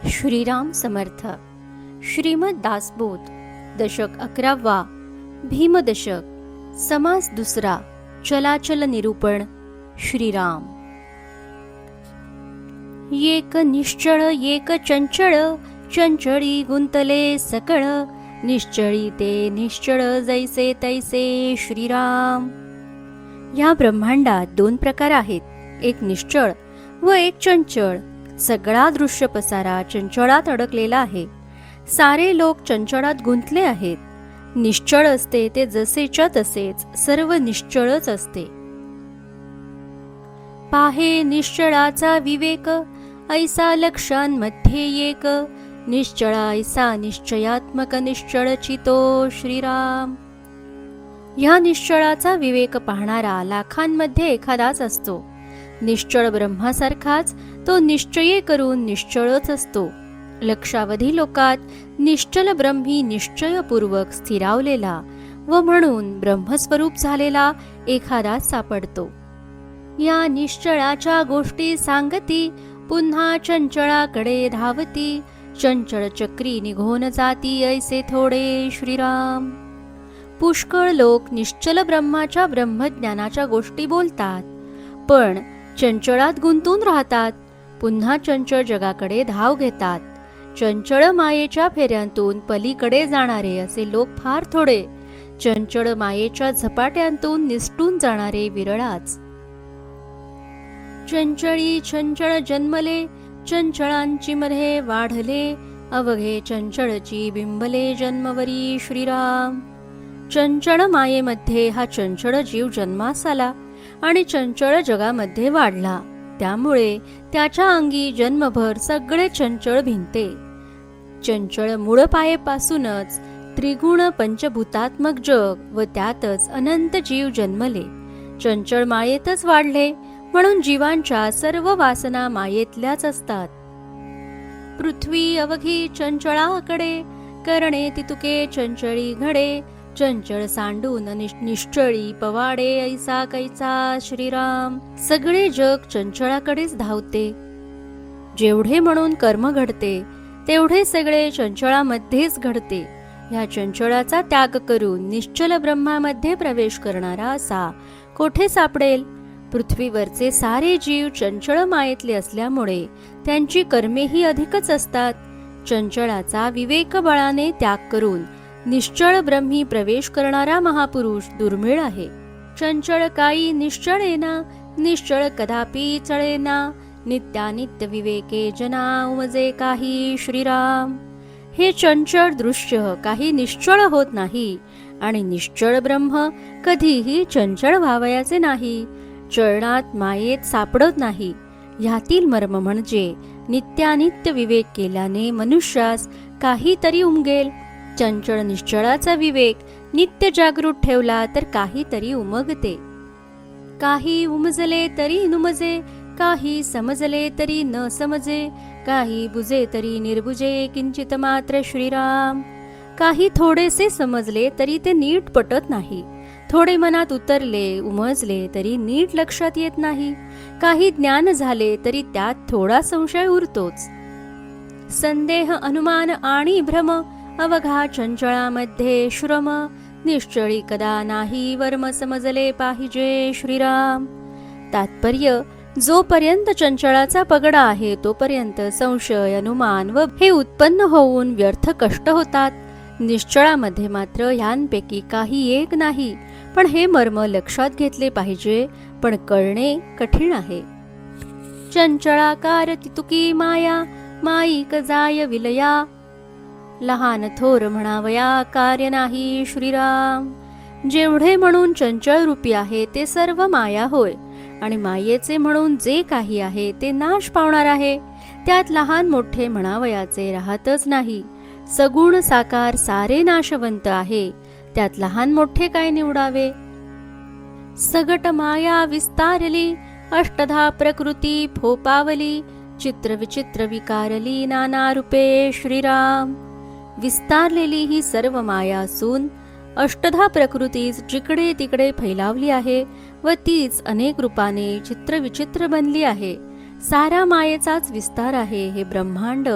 श्रीराम समर्थ. श्रीमद दासबोध दशक 11वा, भीमदशक, समास दुसरा, चलाचल निरूपण. श्रीराम. एक निश्चळ एक चंचळ, चंचळी गुंतले सकळ, निश्चळी ते निश्चळ जैसे तैसे. श्रीराम. या ब्रह्मांडात दोन प्रकार आहेत, एक निश्चळ व एक चंचळ. सगळा दृश्य पसारा चंचळात अडकलेला आहे. सारे लोक चंचळात गुंतले आहेत. निश्चळ असते ते जसेच्या तसेच सर्व निश्चळच असते. पाहे निश्चळाचा विवेक, ऐसा लक्षांमध्ये एक, निश्चळा ऐसा निश्चयात्मक निश्चळ चितो. श्रीराम. ह्या निश्चळाचा विवेक पाहणारा लाखांमध्ये एखादाच असतो. निश्चळ ब्रह्मासारखाच तो निश्चये करून निश्चळच असतो. लक्षावधी लोकात निश्चल ब्रह्मी निश्चयपूर्वक स्थिरावलेला व म्हणून ब्रह्मस्वरूप झालेला एखादाच सापडतो. या निश्चळाच्या गोष्टी सांगती, पुन्हा चंचळाकडे धावती, चंचळ चक्री निघून जाती ऐसे थोडे. श्रीराम. पुष्कळ लोक निश्चल ब्रह्माच्या ब्रह्मज्ञानाच्या गोष्टी बोलतात, पण चंचळात गुंतून राहतात. पुन्हा चंचळ जगाकडे धाव घेतात. चंचळ मायेच्या फेऱ्यांतून पलीकडे जाणारे असे लोक फार थोडे. चंचळ मायेच्या झपाट्यांतून निसटून जाणारे विरळाच. चंचळी चंचळ जन्मले, चंचळांची मध्ये वाढले, अवघे चंचळची बिंबले जन्मवरी. श्रीराम. चंचळ मायेमध्ये हा चंचळ जीव जन्मास आला आणि चंचळ जगामध्ये वाढला. त्यामुळे त्याच्या अंगी जन्मभर सगळे चंचळ भिनते. चंचळ मूळपायेपासूनच त्रिगुण पंचभूतात्मक जग व त्यातच अनंत जीव जन्मले. चंचळ मायेतच वाढले म्हणून जीवांच्या सर्व वासना मायेतल्याच असतात. पृथ्वी अवघी चंचळाकडे, करणे तितुके चंचळी घडे, चंचळ सांडून निश्चळी पवाडे ऐसा कैसा. श्रीराम. सगळे जग चंचळाकडेच धावते. जेवढे म्हणून कर्म घडते तेवढे सगळे चंचळामध्येच घडते. ह्या चंचळाचा त्याग करून निश्चल ब्रह्मामध्ये प्रवेश करणारा असा कोठे सापडेल? पृथ्वीवरचे सारे जीव चंचळ मायेतले असल्यामुळे त्यांची कर्मेही अधिकच असतात. चंचळाचा विवेक बळाने त्याग करून निश्चळ ब्रह्मी प्रवेश करणारा महापुरुष दुर्मिळ आहे. चंचळ काही निश्चळेना, निश्चळ कदापि चळेना, नित्यानित्य विवेके जना उमजे काही. श्रीराम. हे चंचळ दृश्य काही निश्चळ होत नाही आणि निश्चळ ब्रह्म कधीही चंचळ व्हावयाचे नाही. चळणात मायेत सापडत नाही. ह्यातील मर्म म्हणजे नित्यानित्य विवेक केल्याने मनुष्यास काहीतरी उमगेल. चंचळ निश्चळाचा विवेक नित्य जागृत ठेवला तर काहीतरी उमगते. काही उमजले तरी नुमजे, काही समजले तरी न समजे, काही बुजे तरी निर्बुजे किंचित मात्र. श्रीराम. काही थोडेसे समजले तरी ते नीट पटत नाही. थोडे मनात उतरले उमजले तरी नीट लक्षात येत नाही. काही ज्ञान झाले तरी त्यात थोडा संशय उरतोच. संदेह अनुमान आणि भ्रम, अवघा चंचळामध्ये श्रम, निश्चळी कदा नाही वर्म समजले पाहिजे. श्रीराम. तात्पर्य, जोपर्यंत चंचळाचा पगडा आहे तोपर्यंत संशय अनुमान व हे उत्पन्न होऊन व्यर्थ कष्ट होतात. निश्चळामध्ये मात्र ह्यांपैकी काही एक नाही. पण हे मर्म लक्षात घेतले पाहिजे, पण कळणे कठीण आहे. चंचळाकार तितुकी माया, माईक जाय विलया, लहान थोर म्हणावया कार्य नाही. श्रीराम. जेवढे म्हणून चंचळ रूपी आहे ते सर्व माया होय, आणि मायेचे म्हणून जे काही आहे ते नाश पावणार आहे. त्यात लहान मोठे म्हणावयाचे राहतच नाही. सगुण साकार सारे नाशवंत आहे, त्यात लहान मोठे काय निवडावे? सगट माया विस्तारली, अष्टधा प्रकृती फोपावली, चित्र विचित्र विकारली नाना रूपे. श्रीराम. विस्तारलेली ही सर्व माया असून अष्टधा प्रकृतीच जिकडे तिकडे फैलावली आहे व तीच अनेक रूपाने चित्रविचित्र बनली आहे. सारा मायेचाच विस्तार आहे. हे ब्रह्मांड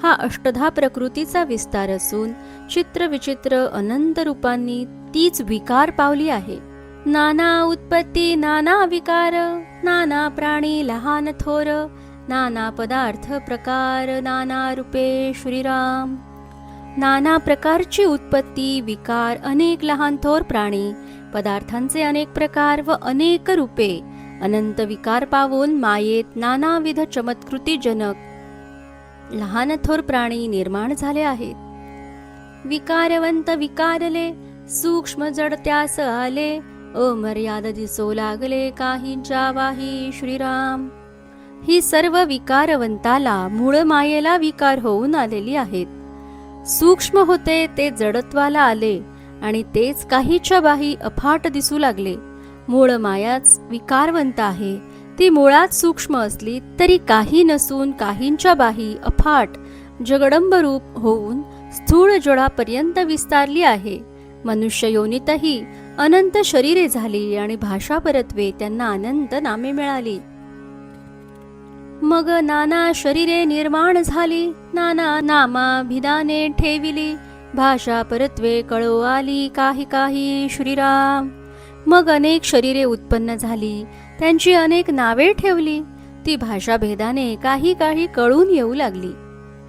हा अष्टधा प्रकृतीचा विस्तार असून चित्रविचित्र अनंत रूपांनी तीच विकार पावली आहे. नाना उत्पत्ती नाना विकार, नाना प्राणी लहान थोर, नाना पदार्थ प्रकार, नाना रूपे श्रीराम. नाना प्रकारची उत्पत्ती, विकार, अनेक लहान थोर प्राणी, पदार्थांचे अनेक प्रकार व अनेक रूपे, अनंत विकार पावून मायेत नानाविध चमत्कृतीजनक लहान थोर प्राणी निर्माण झाले आहेत. विकारवंत विकारले, सूक्ष्म जड त्यास आले, अमर्याद दिसो लागले काहींच्या वाही श्रीराम. ही सर्व विकारवंताला मूळ मायेला विकार होऊन आलेली आहेत. सूक्ष्म होते ते जडत्वाला आले आणि तेच काहीच्या बाही अफाट दिसू लागले. मूळ मायाच विकारवंत आहे. ती मुळात सूक्ष्म असली तरी काही नसून काहींच्या बाही अफाट जगदंब रूप होऊन स्थूळ जडापर्यंत विस्तारली आहे. मनुष्य योनीतही अनंत शरीरे झाली आणि भाषा परत्वे त्यांना अनंत नामे मिळाली. मग नाना शरीरे निर्माण झाली, नाना नामाभिधाने ठेविली, भाषा परत्वे कळो आली काही काही श्रीराम. मग अनेक शरीरे उत्पन्न झाली, त्यांची अनेक नावे ठेवली, ती भाषा भेदाने काही काही कळून येऊ लागली.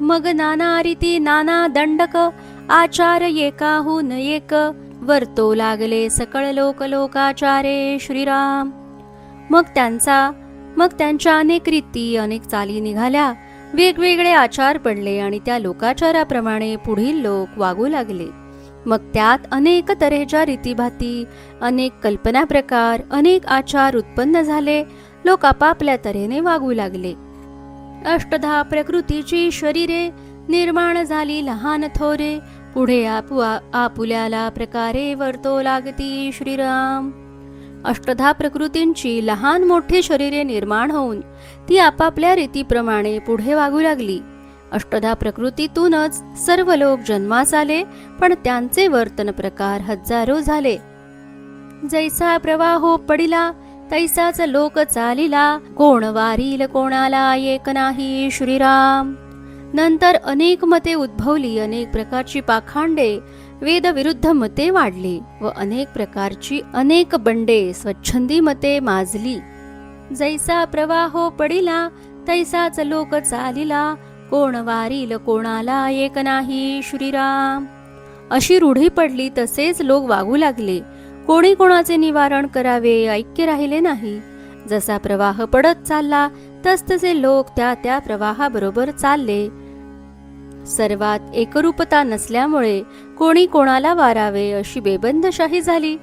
मग नाना रीती नाना दंडक, आचार एकाहून एक, वर्तो लागले सकळ लोक लोकाचारे श्रीराम. मग त्यांच्या अनेक रीती अनेक चाली निघाल्या, वेगवेगळे आचार पडले आणि त्या लोकाचाराप्रमाणे पुढील लोक वागू लागले. मग त्यात अनेक तऱ्हेच्या रीतीभाती, अनेक कल्पना प्रकार, अनेक आचार उत्पन्न झाले. लोक आपापल्या तऱ्हेने वागू लागले. अष्टधा प्रकृतीची शरीरे निर्माण झाली लहान थोरे, पुढे आपुल्याला प्रकारे वर्तो लागती श्रीराम. अष्टधा प्रकृतींची लहान मोठी शरीरे निर्माण होऊन ती आपापल्या रीतीप्रमाणे पुढे वागू लागली. अष्टधा प्रकृतीतूनच सर्व लोक जन्मास आले, पण त्यांचे वर्तन प्रकार हजारो झाले. जैसा प्रवाहो पडिला तैसाच लोक चालिला, कोण वारील कोणाला एक नाही श्रीराम. नंतर अनेक मते उद्भवली, अनेक प्रकारची पाखांडे, वेदविरुद्ध मते वाढली व अनेक प्रकारची अनेक बंडे स्वच्छंदी मते माजली. जैसा प्रवाहो पडिला तैसाच लोक चालिला, कोण वारील कोणाला एक नाही श्रीराम. अशी रूढी पडली, तसेच लोक वागू लागले. कोणी कोणाचे निवारण करावे ऐक्य राहिले नाही. जसा प्रवाह पडत चालला तसतसे लोक त्या प्रवाहाबरोबर चालले. सर्वात एकरूपता नसल्यामुळे कोणी कोणाला वारावे अशी बेबंदशाही झाली.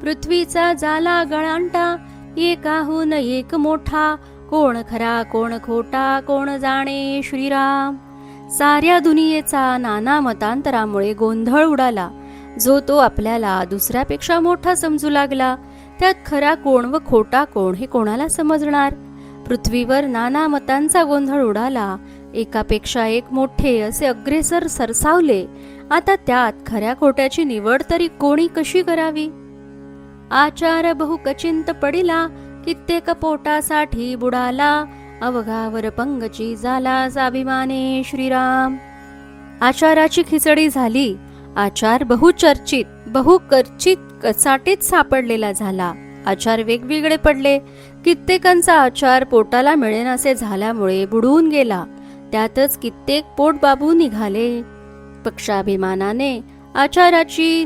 पृथ्वीचा झाला गळांटा, एकाहून एक मोठा, कोण खरा कोण खोटा कोण जाणे श्रीराम. साऱ्या दुनियेचा नाना मतांतरामुळे गोंधळ उडाला. जो तो आपल्याला दुसऱ्यापेक्षा मोठा समजू लागला. त्यात खरा कोण व खोटा कोण हे कोणाला समजणार. पृथ्वीवर नाना मतांचा गोंधळ उडाला. एकापेक्षा एक मोठे असे अग्रेसर सरसावले. आता त्यात खऱ्या खोट्याची निवड तरी कोणी कशी करावी. आचार बहु कचिंत पडिला, कित्येक पोटासाठी बुडाला, अवघावर पंगची झाला स्वाभिमाने श्रीराम. आचाराची खिचडी झाली. आचार बहुचर्चित बहुकर्चित कचाटीत सापडलेला झाला. आचार वेगवेगळे पडले. कित्येकांचा आचार पोटाला मिळेनासे झाल्यामुळे बुडून गेला. त्यातच कित्येक पोटबाबू निघाले. पक्षाभिमानाने आचाराची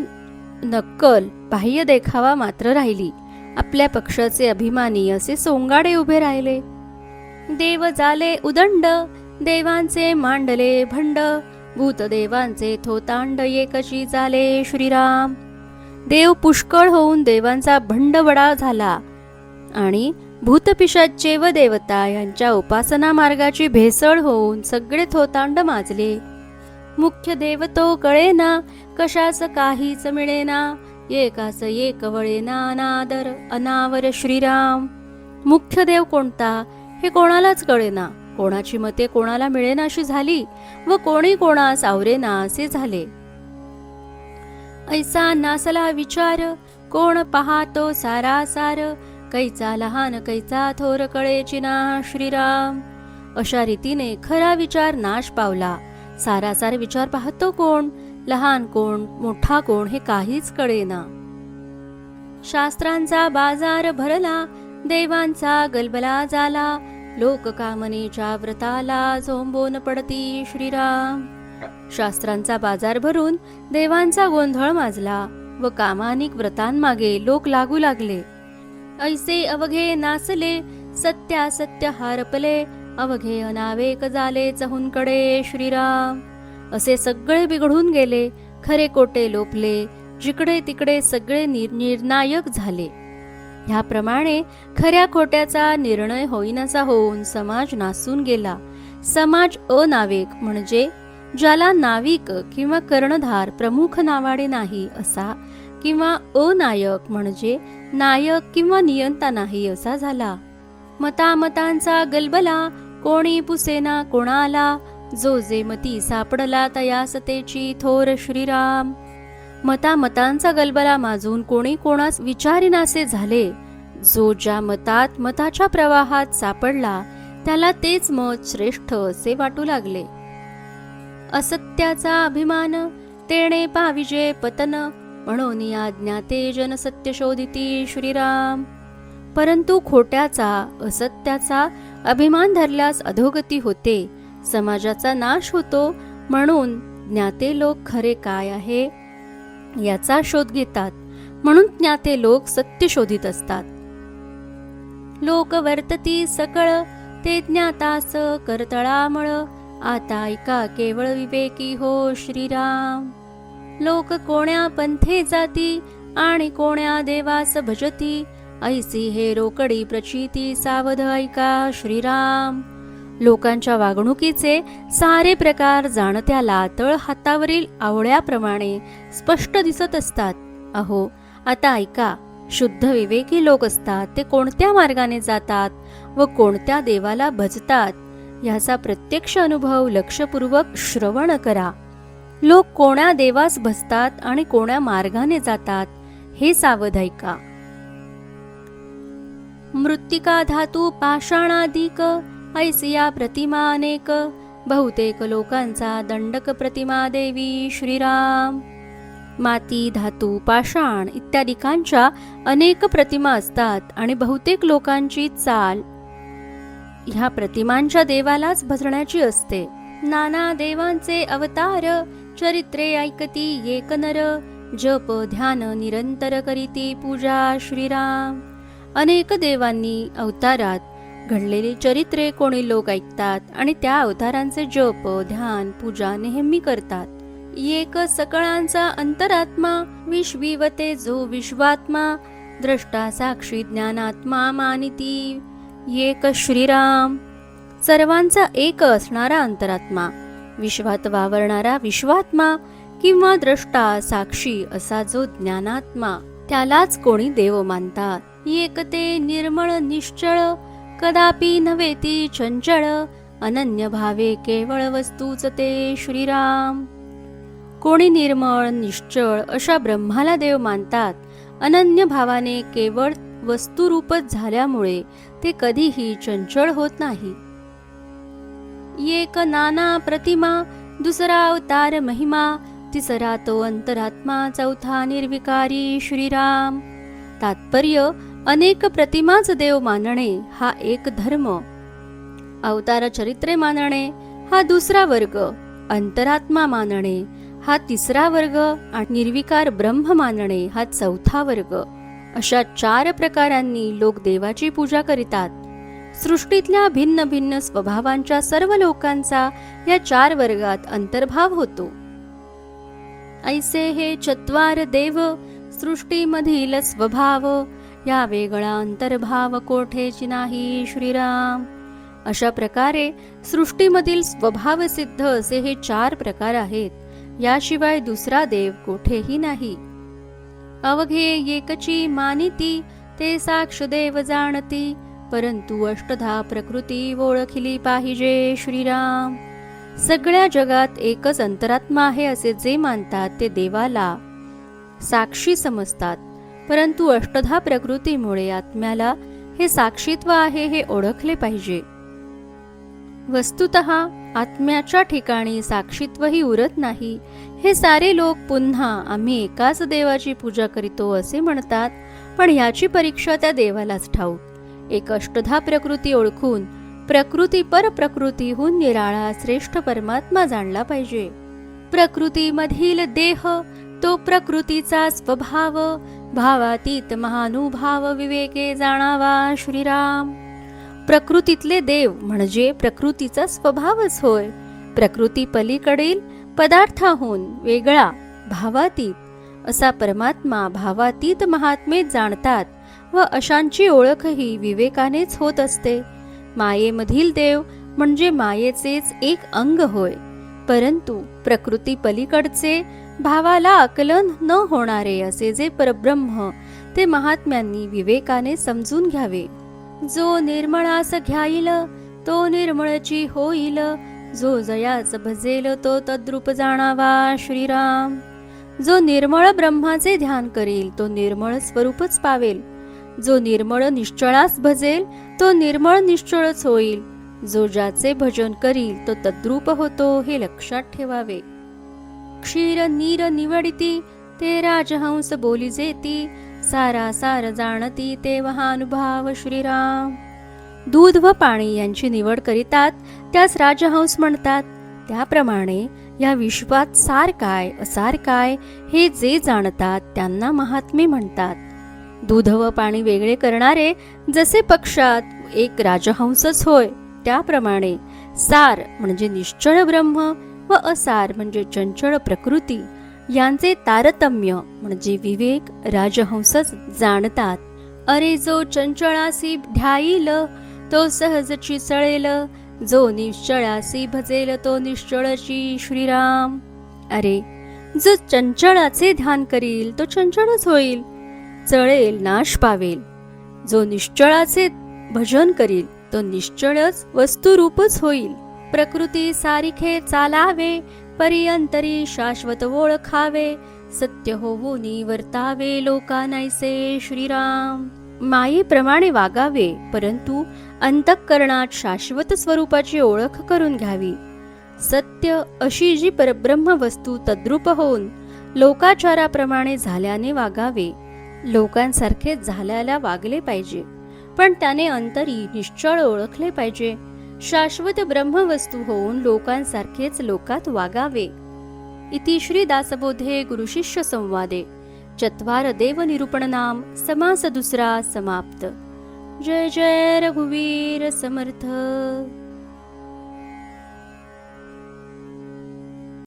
नक्कल बाह्य देखावा मात्र राहिली. आपल्या पक्षाचे अभिमानी असे सोंगाडे उभे राहिले. देव झाले उदंड, देवांचे मांडले भंड, भूतदेवांचे थोतांड एकची झाले श्रीराम. देव पुष्कळ होऊन देवांचा भंडवडा झाला आणि भूतपिशाचे व देवता यांच्या उपासना मार्गाची भेसळ होऊन सगळे थोतांड माजले. मुख्य देव तो कळेना, कशाच काहीच मिळेना, एकाच एक वळेना अनादर अनावर श्रीराम. मुख्य देव कोणता हे कोणालाच कळेना. कोणाची मते कोणाला मिळेनाशी झाली व कोणी कोणास आवरेना असे झाले. ऐसा नासला विचार, कोण पाहतो सारासार, कैचा लहान कैचा थोर कळेची ना श्रीराम. अशा रीतीने खरा विचार नाश पावला. सारासार विचार पाहतो कोण, लहान कोण मोठा कोण हे काहीच कळेना. शास्त्रांचा बाजार भरला, देवांचा गलबला झाला. लोक कामनेच्या व्रताला झोंबून पडती श्रीराम. शास्त्रांचा बाजार भरून देवांचा गोंधळ माजला व कामानिक व्रतांमागे लोक लागू लागले. ऐसे अवघे नाचले, सत्यासत्य हारपले. अवघे अनावेक झाले चहूंकडे श्रीराम. असे सगळे बिघडून गेले, खरे कोटे लोपले. जिकडे तिकडे सगळे निर्णायक झाले. ह्याप्रमाणे खऱ्या खोट्याचा निर्णय होईनासा होऊन समाज नासून गेला. समाज अनावेक म्हणजे ज्याला नाविक किंवा कर्णधार प्रमुख नावाडे नाही असा, किंवा अनायक म्हणजे नायक किंवा नियंता नाही असा झाला. मतामतांचा गलबला, कोणी पुसेना कोणाला. जो जे मती सापडला तयास तेची थोर श्रीराम. मतामतांचा गलबला माजून कोणी कोणास विचारिनासे झाले. जो ज्या मतात मताच्या प्रवाहात सापडला त्याला तेच मत श्रेष्ठ असे वाटू लागले. असत्याचा अभिमान तेणे पाविजे पतन. म्हणून आज्ञा ते जन सत्य शोधिती श्रीराम. परंतु खोट्याचा असत्याचा अभिमान धरल्यास अधोगती होते, समाजाचा नाश होतो. म्हणून ज्ञाते लोक खरे काय आहे याचा शोध घेतात. म्हणून ज्ञाते लोक सत्य शोधित असतात. लोक वर्तती सकळ, ते ज्ञातास करतळामळ. आता ऐका केवळ विवेकी हो श्रीराम. लोक कोण्या पंथे जाती आणि कोण्या देवास भजती. ऐसी हे रोकडी प्रचिती सावध ऐका श्रीराम. लोकांच्या वागणुकीचे सारे प्रकार जाणत्याला तळ हातावरील आवळ्याप्रमाणे स्पष्ट दिसत असतात. अहो आता ऐका, शुद्ध विवेकी लोक असतात ते कोणत्या मार्गाने जातात व कोणत्या देवाला भजतात याचा प्रत्यक्ष अनुभव लक्षपूर्वक श्रवण करा. लोक कोण्या देवास भजतात आणि कोण्या मार्गाने जातात हे सावध ऐका. मृत्तिका धातू पाषाणाधिक, ऐसिया प्रतिमा अनेक. बहुतेक लोकांचा दंडक प्रतिमा देवी श्रीराम. माती धातू पाषाण इत्यादिकांच्या अनेक प्रतिमा असतात आणि बहुतेक लोकांची चाल ह्या प्रतिमांच्या देवालाच भजण्याची असते. नाना देवांचे अवतार, चरित्रे ऐकती एक नर. जप ध्यान निरंतर करीती पूजा श्रीराम. अनेक देवांनी अवतारात घडलेली चरित्रे कोणी लोक ऐकतात आणि त्या अवतारांचे जप ध्यान पूजा नेहमी करतात. एक सकळांचा अंतरात्मा, विश्विवते जो विश्वात्मा. द्रष्टा साक्षी ज्ञानात्मा मानिती एक श्रीराम. सर्वांचा एक असणारा अंतरात्मा, विश्वात वावरणारा विश्वात्मा किंवा द्रष्टा साक्षी असा जो ज्ञानात्मा, त्यालाच कोणी देव मानतात. एक ते निर्मळ निश्चळ, कदापि नव्हे ती चंचळ. अनन्य भावे केवळ वस्तूच ते श्रीराम. कोणी निर्मळ निश्चळ अशा ब्रह्माला देव मानतात. अनन्य भावाने केवळ वस्तुरूपच झाल्यामुळे ते कधीही चंचळ होत नाही. एक नाना प्रतिमा, दुसरा अवतार महिमा. तिसरा तो अंतरात्मा, चौथा निर्विकारी श्रीराम. तात्पर्य, अनेक प्रतिमाच देव मानणे हा एक धर्म. अवतार चरित्रे मानणे हा दुसरा वर्ग. अंतरात्मा मानणे हा तिसरा वर्ग आणि निर्विकार ब्रह्म मानणे हा चौथा वर्ग. अशा 4 प्रकारांनी लोक देवाची पूजा करीतात. सृष्टीतल्या भिन्न भिन्न स्वभावांच्या सर्व लोकांचा या 4 वर्गात अंतर्भाव होतो. ऐसे हे 4 देव, सृष्टीमधील स्वभाव. या वेगळा अंतर्भाव कोठेची नाही श्रीराम. अशा प्रकारे सृष्टीमधील स्वभाव सिद्ध असे हे 4 प्रकार आहेत. याशिवाय दुसरा देव कोठेही नाही. अवघे एकची मानिती, ते साक्ष देव जाणती. परंतु अष्टधा प्रकृती ओळखली पाहिजे श्रीराम. सगळ्या जगात एकच अंतरात्मा आहे असे जे मानतात ते देवाला साक्षी समजतात. परंतु अष्टधा प्रकृतीमुळे आत्म्याला हे साक्षीत्व आहे हे ओळखले पाहिजे. वस्तुतः आत्म्याच्या ठिकाणी साक्षीत्वही उरत नाही. हे सारे लोक पुन्हा आम्ही एकाच देवाची पूजा करीतो असे म्हणतात, पण ह्याची परीक्षा त्या देवालाच ठाऊक. एक अष्टधा प्रकृती ओळखून प्रकृती परप्रकृतीहून निराळा श्रेष्ठ परमात्मा जाणला पाहिजे. प्रकृतीमधील देह तो प्रकृतीचा स्वभाव, भावातीत महानुभाव विवेके जाणावा श्रीराम. प्रकृतीतले देव म्हणजे प्रकृतीचा स्वभावच होय. प्रकृती पलीकडील पदार्थाहून वेगळा भावातीत असा परमात्मा भावातीत महात्मे जाणतात व अशांची ओळखही विवेकानेच होत असते. मायेमधील देव म्हणजे मायेचेच एक अंग होय, परंतु प्रकृती पलीकडचे भावाला आकलन न होणारे असे जे परब्रह्म ते महात्म्यांनी विवेकाने समजून घ्यावे. जो निर्मळास घ्याईल तो निर्मळची होईल, जो जयाच भजेल तो तद्रूप जाणावा श्रीराम. जो निर्मळ ब्रह्माचे ध्यान करील तो निर्मळ स्वरूपच पावेल. जो निर्मळ निश्चळास भजेल तो निर्मळ निश्चळच होईल. जो ज्याचे भजन करील तो तद्रूप होतो हे लक्षात ठेवावे. क्षीर नीर निवडिती ते राजहंस बोली जेती, सारा सार जाणती ते महानुभाव श्रीराम. दूध व पाणी यांची निवड करीतात त्यास राजहंस म्हणतात. त्याप्रमाणे या विश्वात सार काय असार काय हे जे जाणतात त्यांना महात्मे म्हणतात. दूध व पाणी वेगळे करणारे जसे पक्षात एक राजहंसच होय, त्याप्रमाणे सार म्हणजे निश्चळ ब्रह्म व असार म्हणजे चंचळ प्रकृती यांचे तारतम्य म्हणजे विवेक राजहंसच जाणतात. अरे जो चंचळासी ध्याईल तो सहजची चळेल, जो निश्चळासी भजेल तो निश्चळची श्रीराम. अरे जो चंचळाचे ध्यान करील तो चंचळच होईल, चळेल नाश पावेल. जो निश्चळाचे भजन करील तो निश्चळच वस्तुरूपच होईल. प्रकृती सारिखे चालावे, परियंतरी शाश्वत ओळखावे, सत्य होऊनी वर्तावे लोकानायसे श्रीराम. मायेप्रमाणे वागावे, परंतु अंतःकरणात शाश्वत स्वरूपाची ओळख करून घ्यावी. सत्य अशी जी परब्रह्म वस्तू तद्रूप होऊन लोकाचाराप्रमाणे झाल्याने वागावे. लोकांसारखे झाल्याला वागले पाहिजे, पण त्याने अंतरी निश्चळ ओळखले पाहिजे. शाश्वत ब्रह्मवस्तू होऊन लोकांसारखेच लोकात वागावे. इति श्री दासबोधे गुरुशिष्य संवादे चत्वार देव निरूपण नाम समास दुसरा समाप्त. जय जय रघुवीर समर्थ.